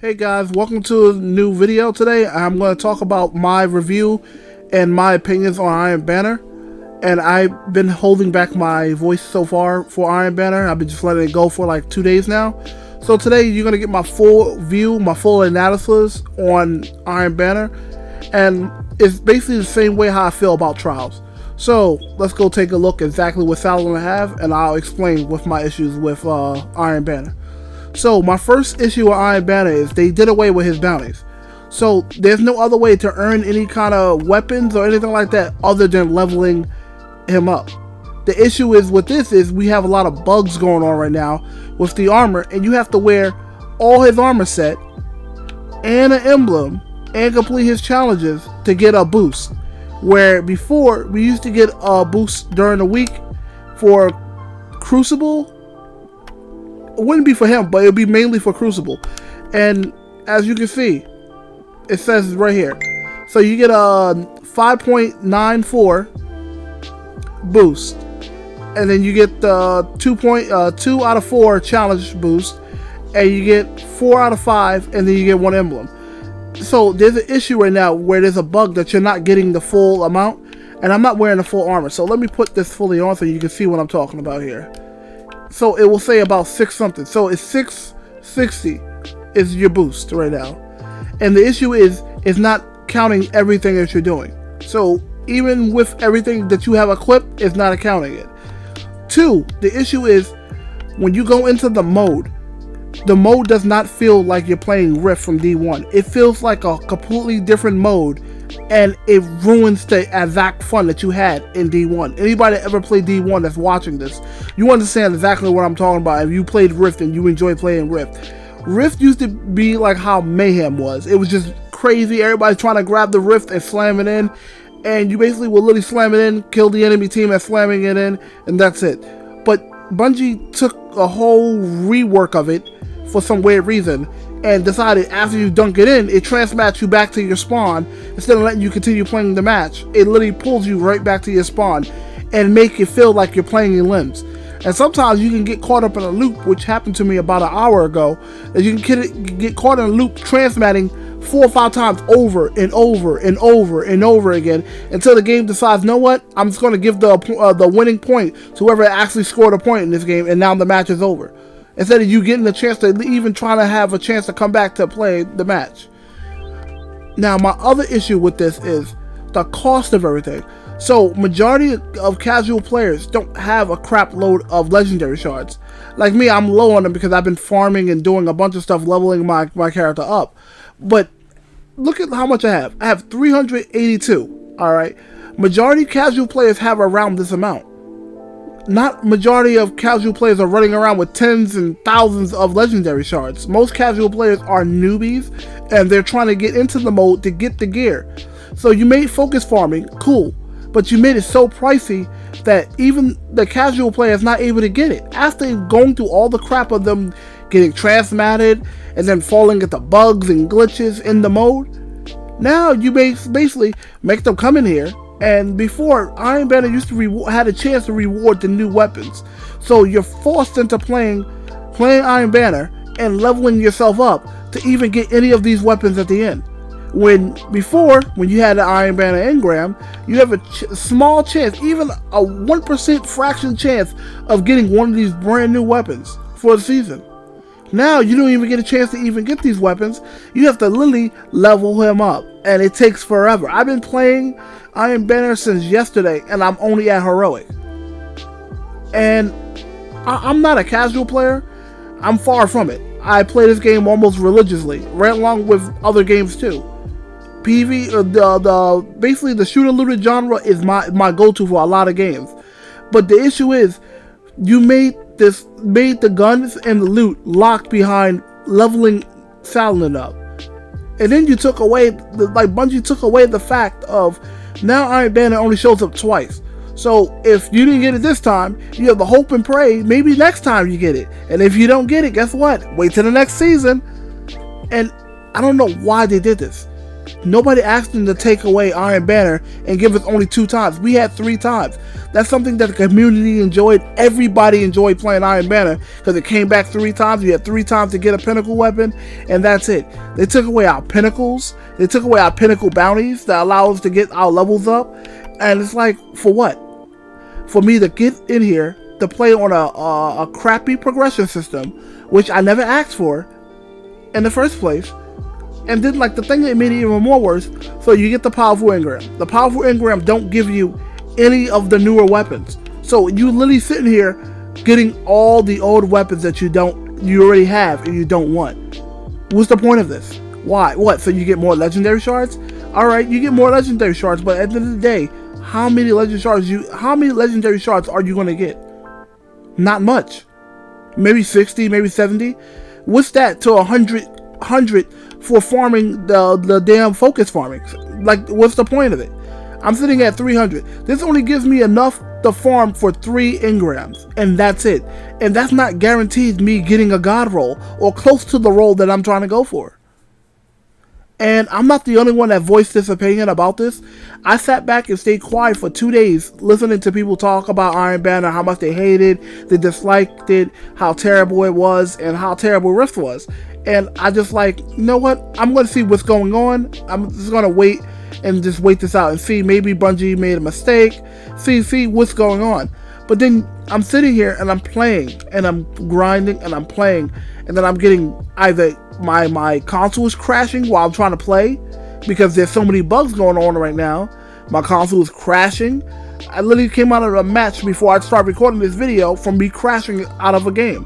Hey guys, welcome to a new video today. I'm going to talk about my review and my opinions on Iron Banner. And I've been holding back my voice so far for Iron Banner. I've been just letting it go for like 2 days now. So today you're going to get my full view, my full analysis on Iron Banner. And it's basically the same way how I feel about Trials. So let's go take a look exactly what Saddle I have, and I'll explain with my issues with Iron Banner. So my first issue with Iron Banner is they did away with his bounties. So there's no other way to earn any kind of weapons or anything like that other than leveling him up. The issue is with this is we have a lot of bugs going on right now with the armor, and you have to wear all his armor set and an emblem and complete his challenges to get a boost. Where before we used to get a boost during the week for Crucible. It wouldn't be for him, but it would be mainly for Crucible. And as you can see, it says right here. So you get a 5.94 boost. And then you get the 2 out of 4 challenge boost. And you get 4 out of 5, and then you get 1 emblem. So there's an issue right now where there's a bug that you're not getting the full amount. And I'm not wearing the full armor. So let me put this fully on so you can see what I'm talking about here. So it will say about 6 something. So it's 660 is your boost right now. And the issue is it's not counting everything that you're doing. So even with everything that you have equipped, it's not accounting it. 2, the issue is when you go into the mode does not feel like you're playing Rift from D1. It feels like a completely different mode, and it ruins the exact fun that you had in D1. Anybody that ever played D1 that's watching this, you understand exactly what I'm talking about. If you played Rift and you enjoy playing Rift. Rift used to be like how Mayhem was. It was just crazy. Everybody's trying to grab the Rift and slam it in, and you basically will literally slam it in, kill the enemy team that's slamming it in, and that's it. But Bungie took a whole rework of it for some weird reason, and decided after you dunk it in, it transmats you back to your spawn. Instead of letting you continue playing the match, it literally pulls you right back to your spawn and make you feel like you're playing in limbs. And sometimes you can get caught up in a loop, which happened to me about an hour ago, that you can get caught in a loop transmatting 4 or 5 times over and over and over and over again until the game decides, you know what, I'm just going to give the winning point to whoever actually scored a point in this game, and now the match is over. Instead of you getting a chance to even trying to have a chance to come back to play the match. Now, my other issue with this is the cost of everything. So, majority of casual players don't have a crap load of legendary shards. Like me, I'm low on them because I've been farming and doing a bunch of stuff, leveling my character up. But look at how much I have. I have 382, alright? Majority casual players have around this amount. Not majority of casual players are running around with tens and thousands of legendary shards. Most casual players are newbies, and they're trying to get into the mode to get the gear. So you made focus farming cool, but you made it so pricey that even the casual player is not able to get it. After going through all the crap of them getting transmatted and then falling into bugs and glitches in the mode, now you basically make them come in here. And before, Iron Banner used to had a chance to reward the new weapons. So you're forced into playing Iron Banner and leveling yourself up to even get any of these weapons at the end. When you had the Iron Banner engram, you have a small chance, even a 1% fraction chance of getting one of these brand new weapons for the season. Now you don't even get a chance to even get these weapons. You have to literally level him up, and it takes forever. I've been playing Iron Banner since yesterday, and I'm only at Heroic. And I'm not a casual player. I'm far from it. I play this game almost religiously, right along with other games too. Basically the shooter looter genre is my go-to for a lot of games. But the issue is, you made the guns and the loot locked behind leveling Saladin up. And then you took away, Bungie took away the fact of, now Iron Banner only shows up twice. So if you didn't get it this time, you have the hope and pray, maybe next time you get it. And if you don't get it, guess what? Wait till the next season. And I don't know why they did this. Nobody asked them to take away Iron Banner and give us only 2 times. We had 3 times. That's something that the community enjoyed. Everybody enjoyed playing Iron Banner because it came back 3 times. You had 3 times to get a pinnacle weapon, and that's it. They took away our pinnacles. They took away our pinnacle bounties that allow us to get our levels up. And it's like, for what? For me to get in here to play on a crappy progression system, which I never asked for in the first place. And then, like, the thing that made it even more worse, so you get the powerful engram. The powerful engram don't give you any of the newer weapons. So you literally sitting here getting all the old weapons that you already have and you don't want. What's the point of this? Why? What? So you get more legendary shards? Alright, you get more legendary shards, but at the end of the day, how many legendary shards are you gonna get? Not much. Maybe 60, maybe 70. What's that to 100 for farming the damn focus farming? Like, what's the point of it? I'm sitting at 300. This only gives me enough to farm for 3 engrams, and that's it. And that's not guaranteed me getting a god roll or close to the roll that I'm trying to go for. And I'm not the only one that voiced this opinion about this. I sat back and stayed quiet for 2 days listening to people talk about Iron Banner, how much they hated, they disliked it, how terrible it was, and how terrible Rift was. And I just like, you know what? I'm going to see what's going on. I'm just going to wait this out and see. Maybe Bungie made a mistake. See what's going on. But then I'm sitting here and I'm playing and I'm grinding and I'm playing, and then I'm getting either my console is crashing while I'm trying to play because there's so many bugs going on right now. My console is crashing. I literally came out of a match before I started recording this video from me crashing out of a game.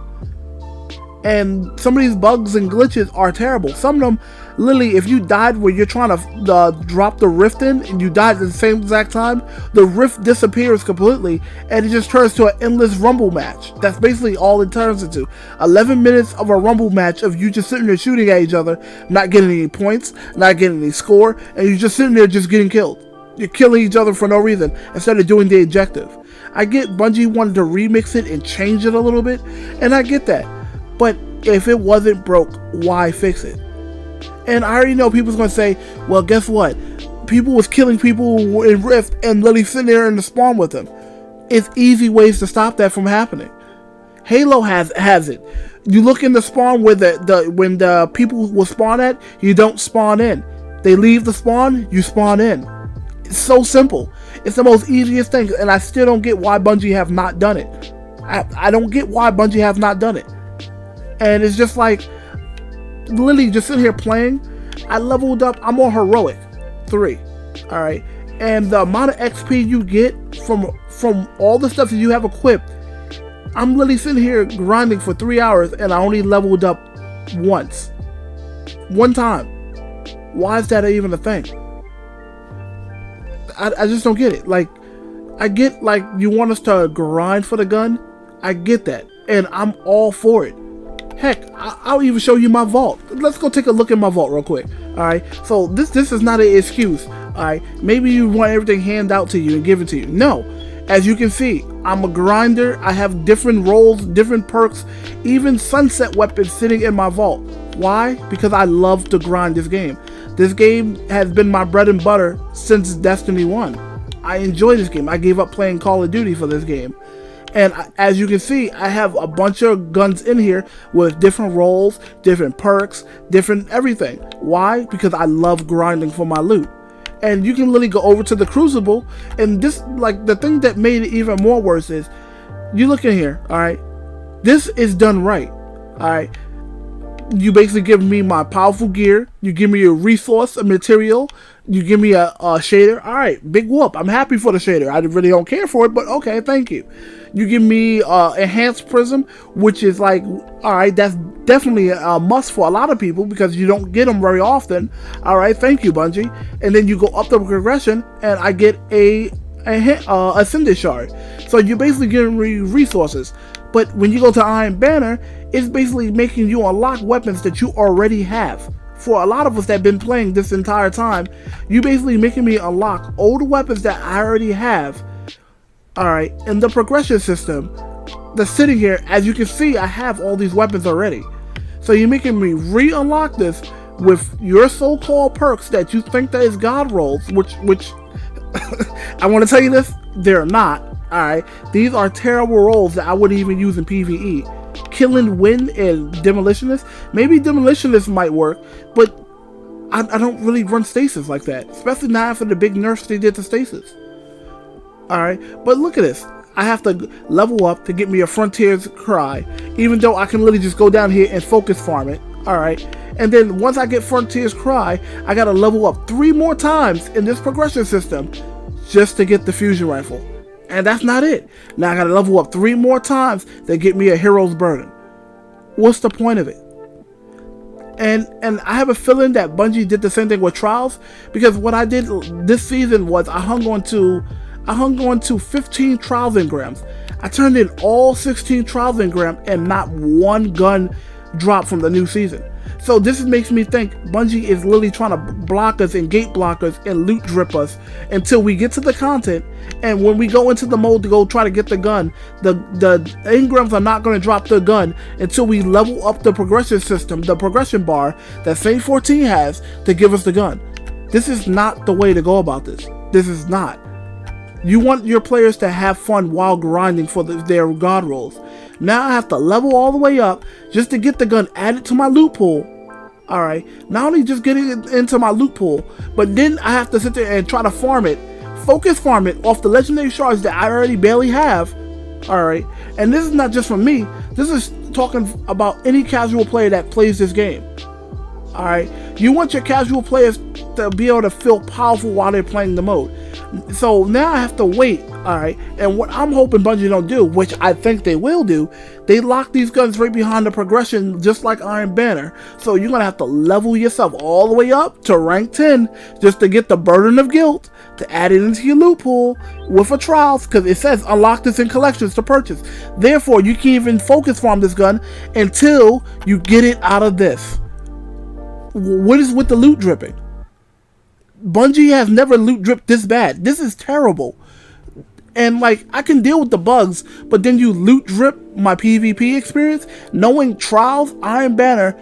And some of these bugs and glitches are terrible. Some of them, literally, if you died where you're trying to drop the rift in and you died at the same exact time, the rift disappears completely and it just turns to an endless rumble match. That's basically all it turns into. 11 minutes of a rumble match of you just sitting there shooting at each other, not getting any points, not getting any score, and you're just sitting there just getting killed. You're killing each other for no reason instead of doing the objective. I get Bungie wanted to remix it and change it a little bit, and I get that. But if it wasn't broke, why fix it? And I already know people's going to say, well, guess what? People was killing people in Rift and literally sitting there in the spawn with them. It's easy ways to stop that from happening. Halo has it. You look in the spawn where when the people will spawn at, you don't spawn in. They leave the spawn, you spawn in. It's so simple. It's the most easiest thing, and I still don't get why Bungie have not done it. I don't get why Bungie have not done it. And it's just like, literally just sitting here playing. I leveled up. I'm on Heroic 3. Alright. And the amount of XP you get from all the stuff that you have equipped, I'm literally sitting here grinding for 3 hours and I only leveled up once. One time. Why is that even a thing? I just don't get it. Like, I get, like, you want us to grind for the gun. I get that. And I'm all for it. Heck, I'll even show you my vault. Let's go take a look at my vault real quick. Alright, so this is not an excuse. Alright, maybe you want everything handed out to you and given to you. No, as you can see, I'm a grinder. I have different roles, different perks, even sunset weapons sitting in my vault. Why? Because I love to grind this game. This game has been my bread and butter since Destiny 1. I enjoy this game. I gave up playing Call of Duty for this game. And as you can see, I have a bunch of guns in here with different roles, different perks, different everything. Why? Because I love grinding for my loot. And you can literally go over to the Crucible, and this, like, the thing that made it even more worse is, you look in here, alright? This is done right, alright? You basically give me my powerful gear, you give me a resource, a material, you give me a shader. Alright, big whoop. I'm happy for the shader. I really don't care for it, but okay, thank you. You give me enhanced prism, which is like, alright, that's definitely a must for a lot of people because you don't get them very often. Alright, thank you, Bungie. And then you go up the progression and I get a Ascended Shard. So you're basically getting resources. But when you go to Iron Banner, it's basically making you unlock weapons that you already have. For a lot of us that have been playing this entire time, you basically making me unlock old weapons that I already have. Alright, in the progression system that's sitting here, as you can see, I have all these weapons already. So you're making me re-unlock this with your so-called perks that you think that is god rolls, which I want to tell you this, they're not. Alright, these are terrible rolls that I wouldn't even use in PvE. Killing Wind and Demolitionist, maybe Demolitionist might work, but I don't really run stasis like that, especially now after the big nerfs they did to stasis. Alright, but look at this. I have to level up to get me a Frontier's Cry, even though I can literally just go down here and focus farm it. Alright, and then once I get Frontier's Cry, I gotta level up 3 more times in this progression system just to get the fusion rifle. And that's not it. Now I gotta level up 3 more times to get me a Hero's Burden. What's the point of it? And I have a feeling that Bungie did the same thing with Trials, because what I did this season was I hung on to 15 Trials engrams. I turned in all 16 Trials engrams and not one gun dropped from the new season. So this makes me think Bungie is literally trying to block us and gate block us and loot drip us until we get to the content, and when we go into the mode to go try to get the gun, the engrams are not going to drop the gun until we level up the progression system, the progression bar that Saint 14 has to give us the gun. This is not the way to go about this. This is not. You want your players to have fun while grinding for their god rolls. Now I have to level all the way up just to get the gun added to my loot pool. Alright, not only just getting it into my loot pool, but then I have to sit there and try to farm it, focus farm it off the legendary shards that I already barely have. Alright, and this is not just for me, this is talking about any casual player that plays this game. Alright, you want your casual players to be able to feel powerful while they're playing the mode. So now I have to wait, alright, and what I'm hoping Bungie don't do, which I think they will do, they lock these guns right behind the progression just like Iron Banner. So you're going to have to level yourself all the way up to rank 10 just to get the Burden of Guilt to add it into your loot pool with a Trials, because it says unlock this in collections to purchase. Therefore, you can't even focus farm this gun until you get it out of this. What is with the loot dripping? Bungie has never loot dripped this bad. This is terrible. And like, I can deal with the bugs, but then you loot drip my PvP experience, knowing Trials, Iron Banner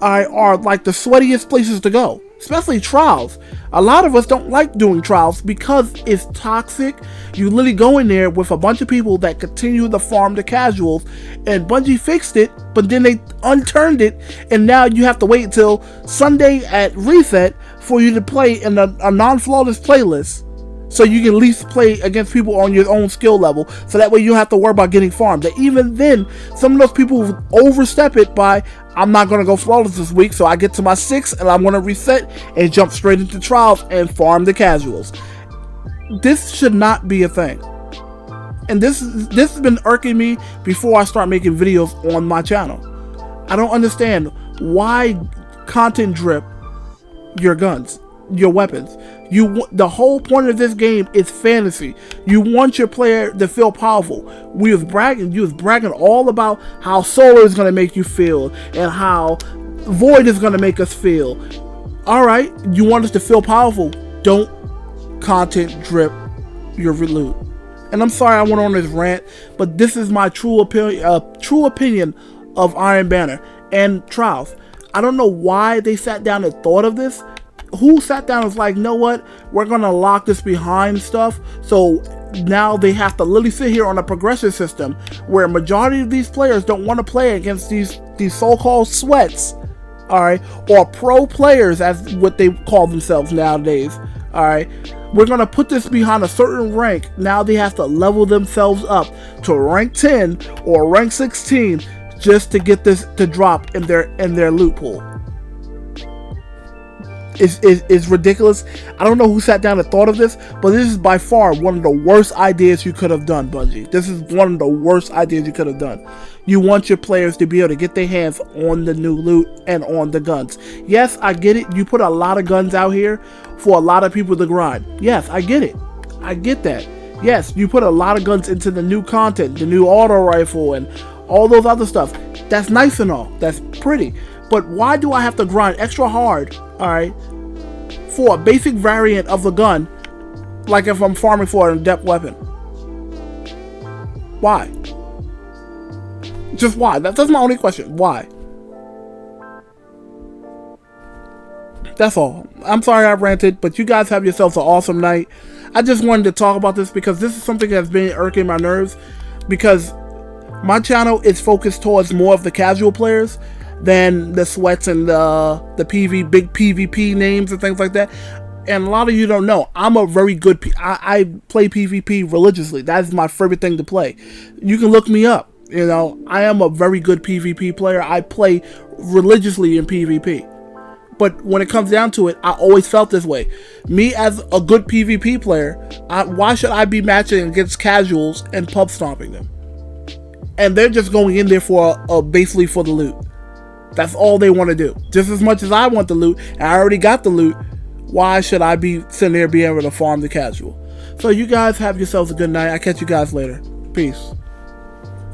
are like the sweatiest places to go. Especially Trials. A lot of us don't like doing Trials because it's toxic. You literally go in there with a bunch of people that continue to farm the casuals, and Bungie fixed it, but then they unturned it, and now you have to wait until Sunday at reset for you to play in a non-flawless playlist, so you can at least play against people on your own skill level, so that way you don't have to worry about getting farmed. And even then, some of those people overstep it by, I'm not going to go flawless this week, so I get to my 6 and I'm going to reset and jump straight into Trials and farm the casuals. This should not be a thing. And this has been irking me before I start making videos on my channel. I don't understand why content drip your guns, your weapons. The whole point of this game is fantasy. You want your player to feel powerful. You was bragging all about how Solar is going to make you feel and how Void is going to make us feel. Alright, you want us to feel powerful. Don't content drip your loot. And I'm sorry I went on this rant, but this is my true opinion of Iron Banner and Trials. I don't know why they sat down and thought of this. Who sat down and was like, know what, we're going to lock this behind stuff, so now they have to literally sit here on a progression system where a majority of these players don't want to play against these so-called sweats, alright, or pro players as what they call themselves nowadays, alright. We're going to put this behind a certain rank. Now they have to level themselves up to rank 10 or rank 16 just to get this to drop in their loot pool. Is ridiculous. I don't know who sat down and thought of this, but this is by far one of the worst ideas you could have done, Bungie. This is one of the worst ideas you could have done. You want your players to be able to get their hands on the new loot and on the guns. Yes, I get it. You put a lot of guns out here for a lot of people to grind. Yes, I get it. I get that. Yes, you put a lot of guns into the new content, the new auto rifle and all those other stuff. That's nice and all. That's pretty. But why do I have to grind extra hard, alright, for a basic variant of the gun, like if I'm farming for an adept weapon? Why? Just why? That's my only question. Why? that's all. I'm sorry I ranted, but you guys have yourselves an awesome night. I just wanted to talk about this because this is something that's been irking my nerves, because my channel is focused towards more of the casual players than the sweats and the big PvP names and things like that. And a lot of you don't know, I'm a very good I play PvP religiously. That is my favorite thing to play. You can look me up. You know, I am a very good PvP player. I play religiously in PvP. But when it comes down to it, I always felt this way. Me as a good PvP player, why should I be matching against casuals and pub stomping them? And they're just going in there for basically for the loot. That's all they want to do. Just as much as I want the loot, and I already got the loot, why should I be sitting there being able to farm the casual? So you guys have yourselves a good night. I'll catch you guys later. Peace.